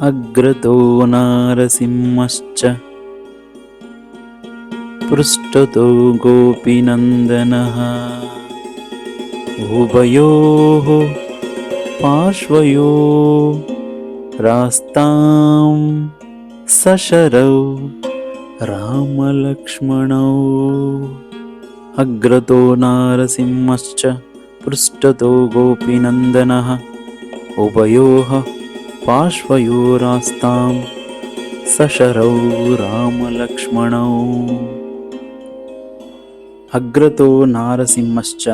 अग्रतो नारसिंहश्च पृष्ठतो गोपीनन्दनः उभयोः पार्श्वयोः रास्तां सशरौ रामलक्ष्मणौ। अग्रतो नारसिंहश्च पृष्ठतो गोपीनन्दनः उभयोः पार्श्वयोरास्तां सशरौ रामलक्ष्मणौ। ಅಗ್ರತೋ ನಾರಸಿಂಹಶ್ಚ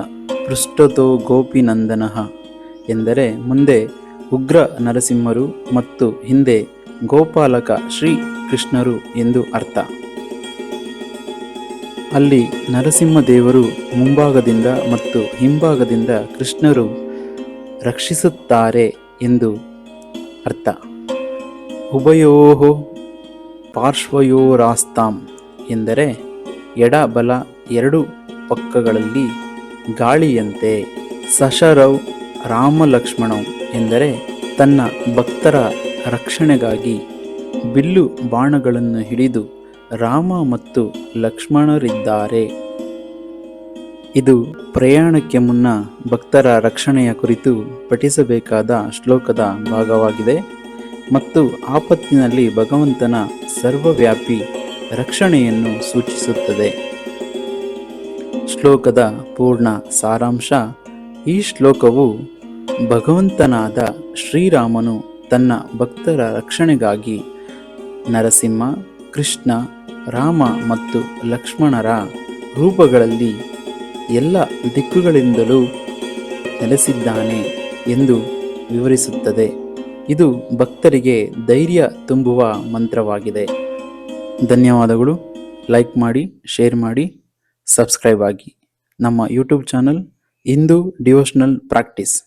ಪೃಷ್ಠತೋ ಗೋಪಿನಂದನಃ ಎಂದರೆ ಮುಂದೆ ಉಗ್ರ ನರಸಿಂಹರು ಮತ್ತು ಹಿಂದೆ ಗೋಪಾಲಕ ಶ್ರೀ ಕೃಷ್ಣರು ಎಂದು ಅರ್ಥ. ಅಲ್ಲಿ ನರಸಿಂಹದೇವರು ಮುಂಭಾಗದಿಂದ ಮತ್ತು ಹಿಂಭಾಗದಿಂದ ಕೃಷ್ಣರು ರಕ್ಷಿಸುತ್ತಾರೆ ಎಂದು ಅರ್ಥ. ಉಭಯೋಃ ಪಾರ್ಶ್ವಯೋರಾಸ್ತಾಂ ಎಂದರೆ ಎಡ ಬಲ ಎರಡು ಪಕ್ಕಗಳಲ್ಲಿ ಗಾಳಿಯಂತೆ. ಸಶರೌ ರಾಮಲಕ್ಷ್ಮಣೌ ಎಂದರೆ ತನ್ನ ಭಕ್ತರ ರಕ್ಷಣೆಗಾಗಿ ಬಿಲ್ಲು ಬಾಣಗಳನ್ನು ಹಿಡಿದು ರಾಮ ಮತ್ತು ಲಕ್ಷ್ಮಣರಿದ್ದಾರೆ. ಇದು ಪ್ರಯಾಣಕ್ಕೆ ಮುನ್ನ ಭಕ್ತರ ರಕ್ಷಣೆಯ ಕುರಿತು ಪಠಿಸಬೇಕಾದ ಶ್ಲೋಕದ ಭಾಗವಾಗಿದೆ ಮತ್ತು ಆಪತ್ತಿನಲ್ಲಿ ಭಗವಂತನ ಸರ್ವವ್ಯಾಪಿ ರಕ್ಷಣೆಯನ್ನು ಸೂಚಿಸುತ್ತದೆ. ಶ್ಲೋಕದ ಪೂರ್ಣ ಸಾರಾಂಶ. ಈ ಶ್ಲೋಕವು ಭಗವಂತನಾದ ಶ್ರೀರಾಮನು ತನ್ನ ಭಕ್ತರ ರಕ್ಷಣೆಗಾಗಿ ನರಸಿಂಹ, ಕೃಷ್ಣ, ರಾಮ ಮತ್ತು ಲಕ್ಷ್ಮಣರ ರೂಪಗಳಲ್ಲಿ ಎಲ್ಲ ದಿಕ್ಕುಗಳಿಂದಲೂ ನೆಲೆಸಿದ್ದಾನೆ ಎಂದು ವಿವರಿಸುತ್ತದೆ. ಇದು ಭಕ್ತರಿಗೆ ಧೈರ್ಯ ತುಂಬುವ ಮಂತ್ರವಾಗಿದೆ. ಧನ್ಯವಾದಗಳು. ಲೈಕ್ ಮಾಡಿ, ಶೇರ್ ಮಾಡಿ, ಸಬ್ಸ್ಕ್ರೈಬ್ ಆಗಿ. ನಮ್ಮ YouTube channel Hindu devotional practice.